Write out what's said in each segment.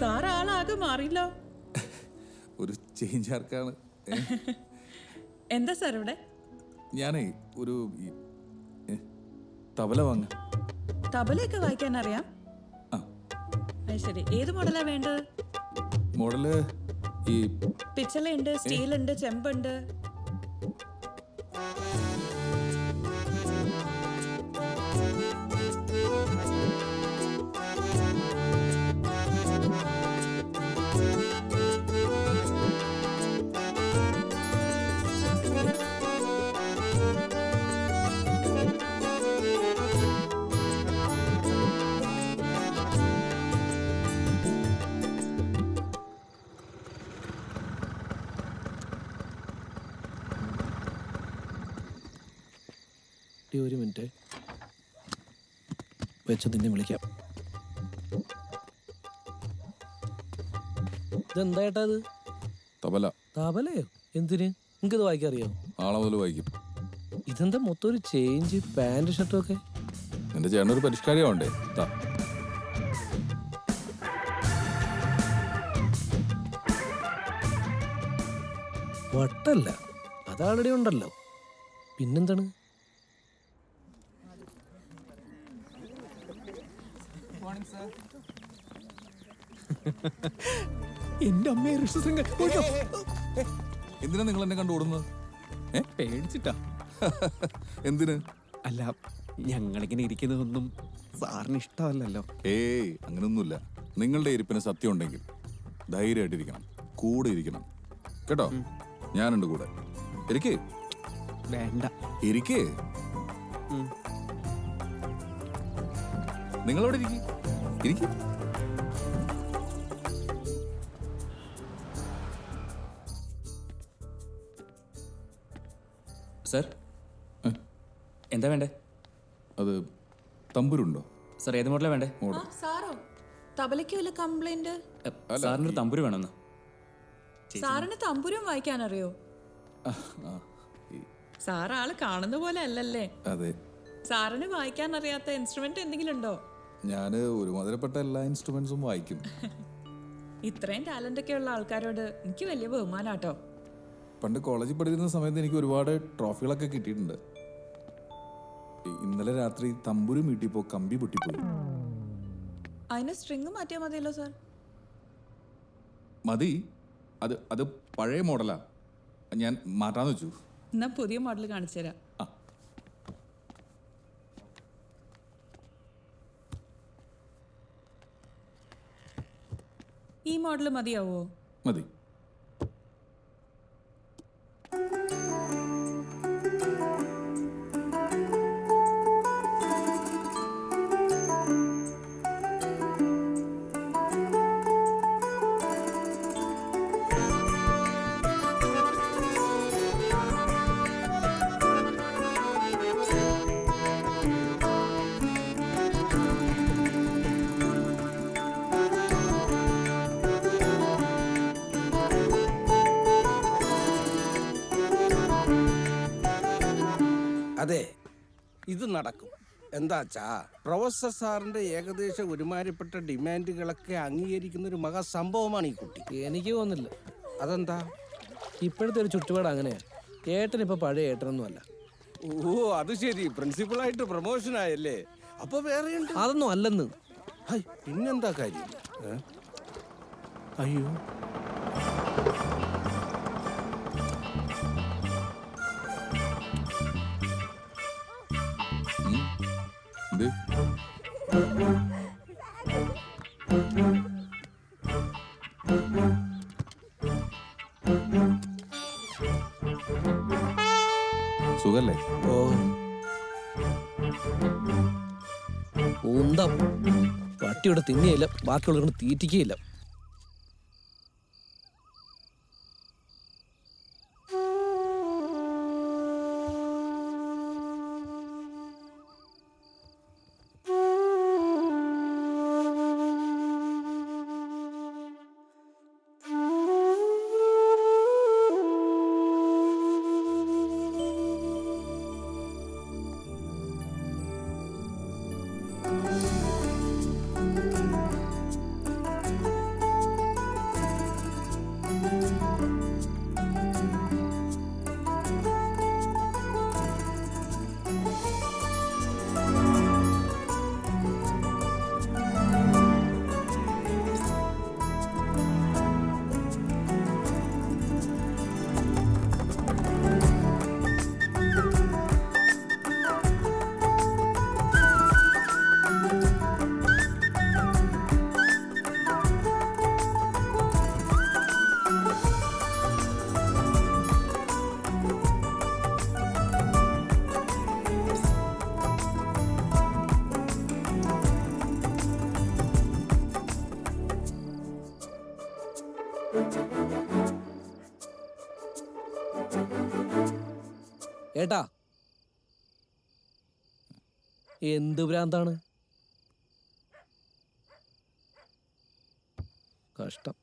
Sir ആളാകെ മാറിയല്ലോ. ഒരു change ആർക്കാണ്. എന്താ സാർ ഇവിടെ? ഞാനേ ഒരു തബല വാങ്ങ. തബലയൊക്കെ വായിക്കാൻ അറിയാം? ശരി, ഏത് മോഡലാ വേണ്ടത്? മോഡല് ഈ പിച്ചളയുണ്ട്, സ്റ്റീലുണ്ട്, ചെമ്പുണ്ട്. ഒരു മിനിറ്റ് വെച്ച് നിന്നെ വിളിക്കാം. ഇതെന്തായിട്ടാ ഇത്? തബല. തബലയോ? എന്തിന്? നിങ്ങൾക്കിത് വായിക്കാൻ അറിയാമോ? നാളെ മുതൽ വായിക്കും. ഇതെന്താ മൊത്തം ഒരു ചേഞ്ച്, പാന്റ് ഷർട്ടും ഒക്കെ? എന്റെ ചേട്ടനൊരു പരിഷ്കാരമാവണ്ടേ? വട്ടല്ല, അത് ആൾറെഡി ഉണ്ടല്ലോ. പിന്നെന്താണ്? എന്റെ അമ്മയെ എന്തിനാ നിങ്ങൾ എന്നെ കണ്ടു ഓടുന്നത്? പേടിച്ചിട്ടാ. എന്തിന്? അല്ല, ഞങ്ങളിങ്ങനെ ഇരിക്കുന്നതൊന്നും സാറിന് ഇഷ്ടമല്ലല്ലോ. ഏയ്, അങ്ങനൊന്നുമില്ല. നിങ്ങളുടെ ഇരിപ്പിന് സത്യം ഉണ്ടെങ്കിൽ ധൈര്യമായിട്ടിരിക്കണം, കൂടെ ഇരിക്കണം കേട്ടോ. ഞാനുണ്ട് കൂടെ. ഇരിക്കേ. വേണ്ട, ഇരിക്കേ. നിങ്ങളവിടെ ഇരിക്കേ. സർ, എന്താ വേണ്ടേ? അത് തമ്പുരുണ്ടോ? സർ, ഏത് മോഡലാണ് വേണ്ടേ? സാറോ, തബലയ്ക്ക് വല്ല കംപ്ലൈന്റ്? സാറിനൊരു തമ്പുരു വേണമെന്ന്. സാറിന് തമ്പുരും വായിക്കാൻ അറിയോ? സാർ ആള് കാണുന്ന പോലെ അല്ലല്ലേ? അതെ. സാറിന് വായിക്കാൻ അറിയാത്ത ഇൻസ്ട്രുമെന്റ് എന്തെങ്കിലും ഉണ്ടോ? ഞാന് ഒരുമാതിരപ്പെട്ട എല്ലാ ഇൻസ്ട്രുമെന്റ്സും വായിക്കും. ഇത്രയും ടാലന്റ് ഒക്കെ ഉള്ള ആൾക്കാരോട് എനിക്ക് വലിയ ബഹുമാനാട്ടോ. പണ്ട് കോളേജിൽ പഠിക്കുന്ന സമയത്ത് എനിക്ക് ഒരുപാട് ട്രോഫികളൊക്കെ കിട്ടിയിട്ടുണ്ട്. ഇന്നലെ രാത്രി തമ്പുരു മീട്ടിപ്പോ കമ്പി പൊട്ടിപ്പോയി. അതിന് സ്ട്രിങ് മാറ്റിയാൽ മതിയല്ലോ സാർ. മതി. അത് പഴയ മോഡലാ, ഞാൻ മാറ്റാന്ന് വെച്ചു. എന്നാ പുതിയ മോഡൽ കാണിച്ചു തരാം. ഈ മോഡൽ മതിയാവോ? മതി. അതെ, ഇത് നടക്കും. എന്താച്ചാ, പ്രൊഫസർ സാറിന്റെ ഏകദേശം ഒരുമാതിരിപ്പെട്ട ഡിമാൻഡുകളൊക്കെ അംഗീകരിക്കുന്ന ഒരു മഹാസംഭവമാണ് ഈ കുട്ടി. എനിക്ക് തോന്നുന്നില്ല. അതെന്താ? ഇപ്പോഴത്തെ ഒരു ചുറ്റുപാട് അങ്ങനെയാ. ഏട്ടനിപ്പോ പഴയ ഏട്ടനൊന്നും അല്ല. ഓ, അത് ശരി. പ്രിൻസിപ്പളായിട്ട് പ്രൊമോഷൻ ആയല്ലേ? അപ്പൊ വേറെ അതൊന്നും അല്ലെന്ന്. പിന്നെന്താ കാര്യം? അയ്യോ, സുഖല്ലേ? ഉന്തം പട്ടിയോടെ തിന്നിയില്ല, ബാക്കിയുള്ളവർക്ക് തീറ്റിക്കുകയില്ല. ഏട്ടാ എന്ത് ഭ്രാന്താണ്? കഷ്ടം.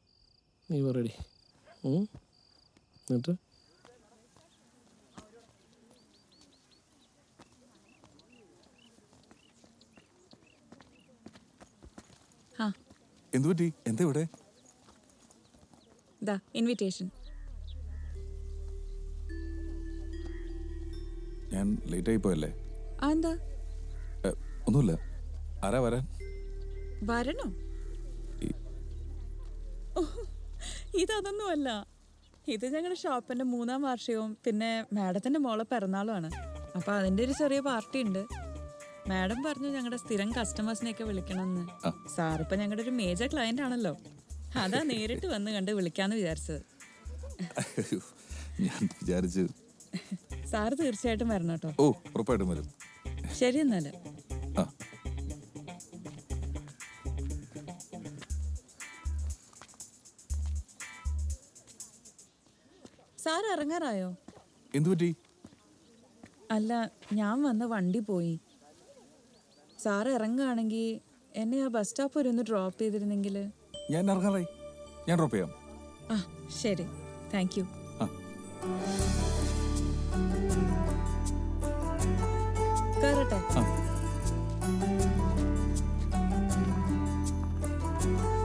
നീ പറയടി. എന്നിട്ട് ആ എന്തു പറ്റി? എന്താ ഇവിടെ? ദാ ഇൻവിറ്റേഷൻ. ഞാൻ ലേറ്റ് ആയി പോയല്ലേ? ആ എന്താ? ഒന്നുമില്ല. ആരാ വരാൻ? വരണോ? ഇതൊന്നുമല്ല. ഇത് ഞങ്ങളുടെ ഷോപ്പിന്റെ 3-ാം വാർഷികവും പിന്നെ മാഡത്തിന്റെ മോളെ പിറന്നാളുമാണ്. അപ്പൊ അതിന്റെ ഒരു ചെറിയ പാർട്ടി ഉണ്ട്. മാഡം പറഞ്ഞു ഞങ്ങളുടെ സ്ഥിരം കസ്റ്റമേഴ്സിനെയൊക്കെ വിളിക്കണമെന്ന്. സാർ ഇപ്പൊ ഞങ്ങളുടെ ഒരു മേജർ ക്ലയന്റ് ആണല്ലോ. അതാ നേരിട്ട് വന്ന് കണ്ട് വിളിക്കാന്ന് വിചാരിച്ചത്. ഞാൻ വിചാരിച്ചു. സാറ് തീർച്ചയായിട്ടും വരണം കേട്ടോ. ഓ, ഉറപ്പായിട്ടും വരും. ശരി എന്നാല്. ആ, സാർ ഇറങ്ങാറായോ? എന്തു പറ്റി? അല്ല, ഞാൻ വന്ന വണ്ടി പോയി. സാറ് ഇറങ്ങുകയാണെങ്കിൽ എന്നെ ആ ബസ് സ്റ്റോപ്പ് വരെ ഒന്ന് ഡ്രോപ്പ് ചെയ്തിരുന്നെങ്കിൽ. ഞാൻ ഇറങ്ങാറായി. ഞാൻ ഡ്രോപ്പ് ചെയ്യാം. ആ ശരി, താങ്ക് യു. ആ, കയറട്ടെ? ആ,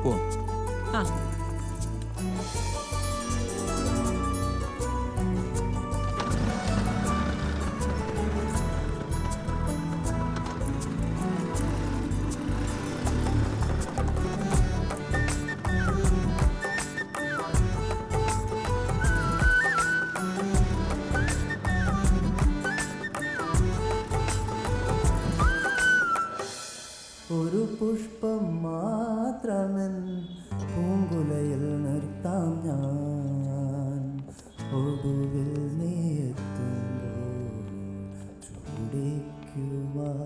പോവാം. ആ ഒരു പുഷ്പം മാത്രമെൻ പൂങ്കുലയിൽ നിർത്താം ഞാൻ. ഒടുവിൽ നീ എത്തുമ്പോൾ ചൂടിക്കുവാൻ.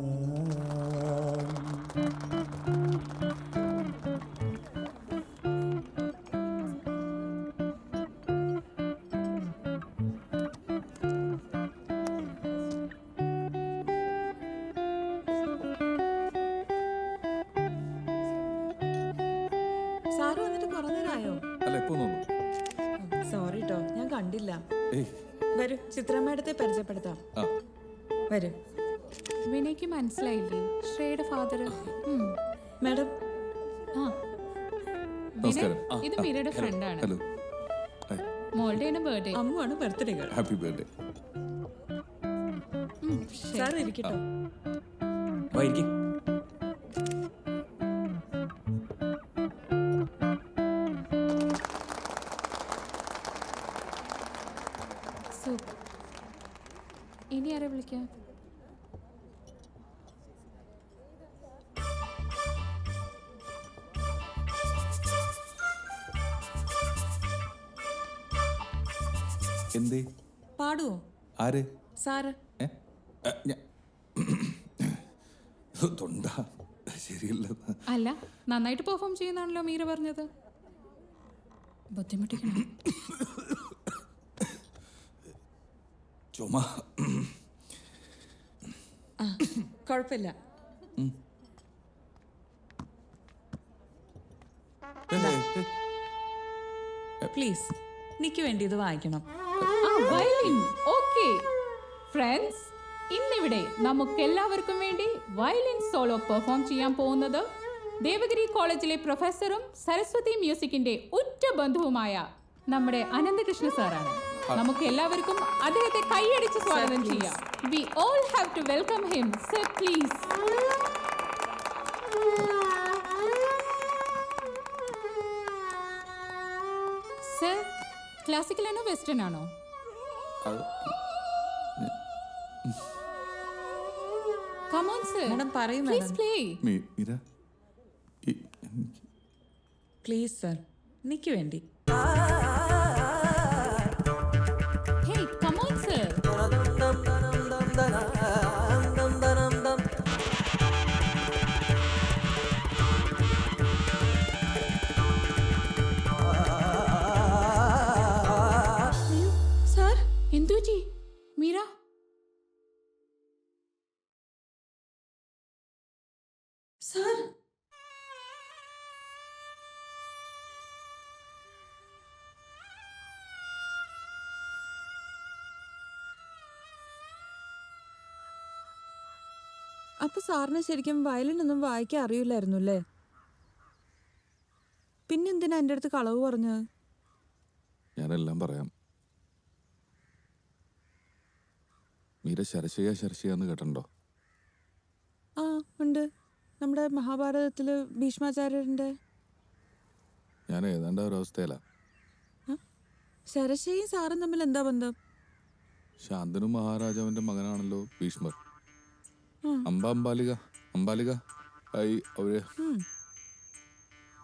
സാറ് വന്നിട്ട് കുറെ നേരമായോ? അല്ല, എപ്പോ തോന്നുന്നു? സോറി കേട്ടോ, ഞാൻ കണ്ടില്ല. ഏയ്, വരൂ, ചിത്ര മാഡത്തെ പരിചയപ്പെടുത്താം. ആ, വരൂ. വിനയ്ക്ക് മനസ്സിലായില്ലേ ശ്രേയുടെ ഫാദർ? മാഡം, ആ നമസ്കാരം. ഇത് മീരയുടെ ഫ്രണ്ടാണ്. ഹലോ. ഹായ്. മോളുടെ ബർത്ത്ഡേ. അമ്മുവാണ് birthday girl. Happy birthday. Sir ഇരിക്കട്ടോ. വാ, ഇരിക്ക്. ഇനി ആരെ വിളിക്കാം? എന്തേ? പാടുവോ? ആര്? സാറ്. ഏ? തൊണ്ട ശരിയല്ല. അല്ല, നന്നായിട്ട് പെർഫോം ചെയ്യുന്നാണല്ലോ മീര പറഞ്ഞത്. ബുദ്ധിമുട്ടിക്കണം. ചുമ. ആ കുഴപ്പമില്ല. പ്ലീസ്, എനിക്ക് വേണ്ടി ഇത് വായിക്കണം. വയലിൻ. ഓക്കെ ഫ്രണ്ട്സ്, ഇന്നിവിടെ നമുക്കെല്ലാവർക്കും വേണ്ടി വയലിൻ സോളോ പെർഫോം ചെയ്യാൻ പോകുന്നത് ദേവഗിരി കോളേജിലെ പ്രൊഫസറും സരസ്വതി മ്യൂസിക്കിന്റെ ഉറ്റ ബന്ധുവുമായ നമ്മുടെ അനന്തകൃഷ്ണ സാറാണ്. നമുക്ക് എല്ലാവർക്കും അദ്ദേഹത്തെ കൈയടിച്ച് സ്വാഗതം ചെയ്യാം. We all have to welcome him. Sir please. Sir, classical ആണോ വെസ്റ്റേൺ ആണോ? Come on, sir. മാഡം പറയൂ. Please madam play. Meera, please sir, എനിക്ക് വേണ്ടി. Hey, come on, sir. അപ്പൊ സാറിന് ശരിക്കും വയലിൻ ഒന്നും വായിക്കാൻ അറിയില്ലായിരുന്നു അല്ലേ? പിന്നെന്തിനാ എൻ്റെ അടുത്ത് കളവ് പറഞ്ഞത്? ഞാനെല്ലാം പറയാം. മീര ശരശയ്യാന്ന് കേട്ടിട്ടുണ്ടോ? ആ ഉണ്ട്, നമ്മുടെ മഹാഭാരതത്തില് ഭീഷ്മാചാര്യരുടെ. ഞാൻ ഏതാണ്ട് ആ ഒരവസ്ഥയിലാ. ശരശയും സാറും തമ്മിൽ എന്താ ബന്ധം? ശാന്തനു മഹാരാജാവിന്റെ മകനാണല്ലോ ഭീഷ്മർ. ആ. അംബാലിക ആയി ഉം.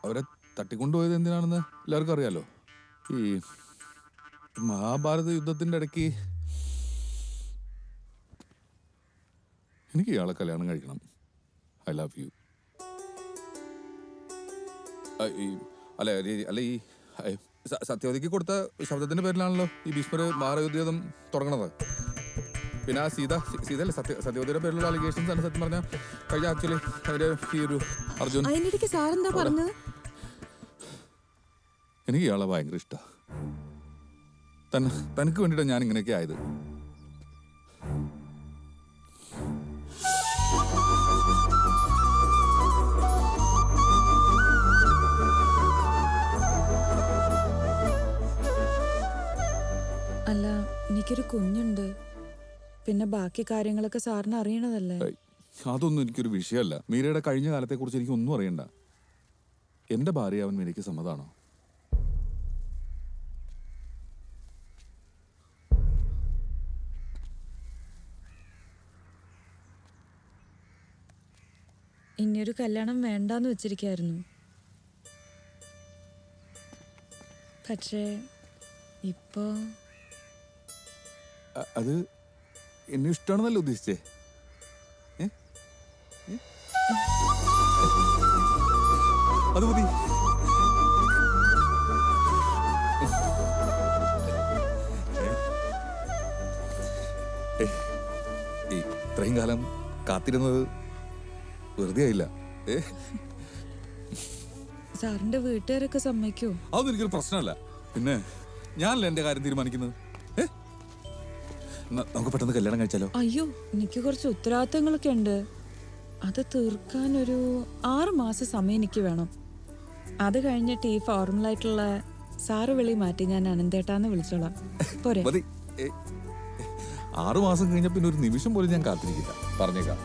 അവരെ തട്ടിക്കൊണ്ടുപോയത് എന്തിനാണെന്ന് എല്ലാവർക്കും അറിയാലോ. ഈ മഹാഭാരത യുദ്ധത്തിന്റെ ഇടയ്ക്ക് എനിക്ക് ഇയാളെ കല്യാണം കഴിക്കണം. I love you. അല്ല ഈ സത്യവതിക്ക് കൊടുത്ത ശബ്ദത്തിന്റെ പേരിലാണല്ലോ ഈ ഭീഷ്മർ മഹായുദ്ധം തുടങ്ങണത്. പിന്നെ ആ സീതല്ലേ സത്യവതിയുടെ പേരിലുള്ള അലിഗേഷൻസ് ആണ് സത്യം പറഞ്ഞാൽ കഴിഞ്ഞ ആക്ച്വലി അവര് ഈ ഒരു അർജുൻ. അതിനിടയ്ക്ക് സാറെന്താ പറഞ്ഞത്? എനിക്ക് ഇയാളെ ഭയങ്കര ഇഷ്ടമാണ്. തനിക്ക് വേണ്ടിയിട്ടാണ് ഞാൻ ഇങ്ങനെയൊക്കെ ആയത്. അല്ല, എനിക്കൊരു കുഞ്ഞുണ്ട്. പിന്നെ ബാക്കി കാര്യങ്ങളൊക്കെ സാറിന് അറിയണതല്ലേ? അതൊന്നും എനിക്കൊരു വിഷയമല്ല. മീരയുടെ കഴിഞ്ഞ കാലത്തെക്കുറിച്ച് എനിക്ക് ഒന്നും അറിയണ്ട. എന്റെ ഭാര്യയാവൻ മീരയ്ക്ക് സമ്മതാണോ? ഇനിയൊരു കല്യാണം വേണ്ടാന്ന് വെച്ചിരിക്കായിരുന്നു. പക്ഷേ ഇപ്പോ അത് എന്നെ ഇഷ്ടമാണെന്നല്ലേ ഉദ്ദേശിച്ചേ? അത് മതി. ഇത്രയും കാലം കാത്തിരുന്നത് വെറുതെ ആയില്ല. സാറിന്റെ വീട്ടുകാരൊക്കെ സമ്മതിക്കോ? അതൊന്നും എനിക്കൊരു പ്രശ്നമല്ല. പിന്നെ ഞാനല്ലേ എന്റെ കാര്യം തീരുമാനിക്കുന്നത്. നമുക്ക് പെട്ടെന്ന് കല്യാണം കഴിച്ചാലോ? അയ്യോ, എനിക്ക് കുറച്ച് ഉത്തരവാദിത്തങ്ങളൊക്കെ ഉണ്ട്. അത് തീർക്കാൻ ഒരു 6 മാസം സമയം എനിക്ക് വേണം. അത് കഴിഞ്ഞിട്ട് ഈ ഫോർമലായിട്ടുള്ള സാറ് വിളി മാറ്റി ഞാൻ അനന്തേട്ടാന്ന് വിളിച്ചോളാം. പോരെ? മതി. 6 മാസം കഴിഞ്ഞ പിന്നെ ഒരു നിമിഷം പോലും ഞാൻ കാത്തിരിക്കില്ല. പറഞ്ഞേക്കാം.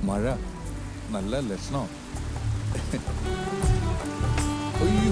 മഴ നല്ല ലക്ഷണോ? അയ്യോ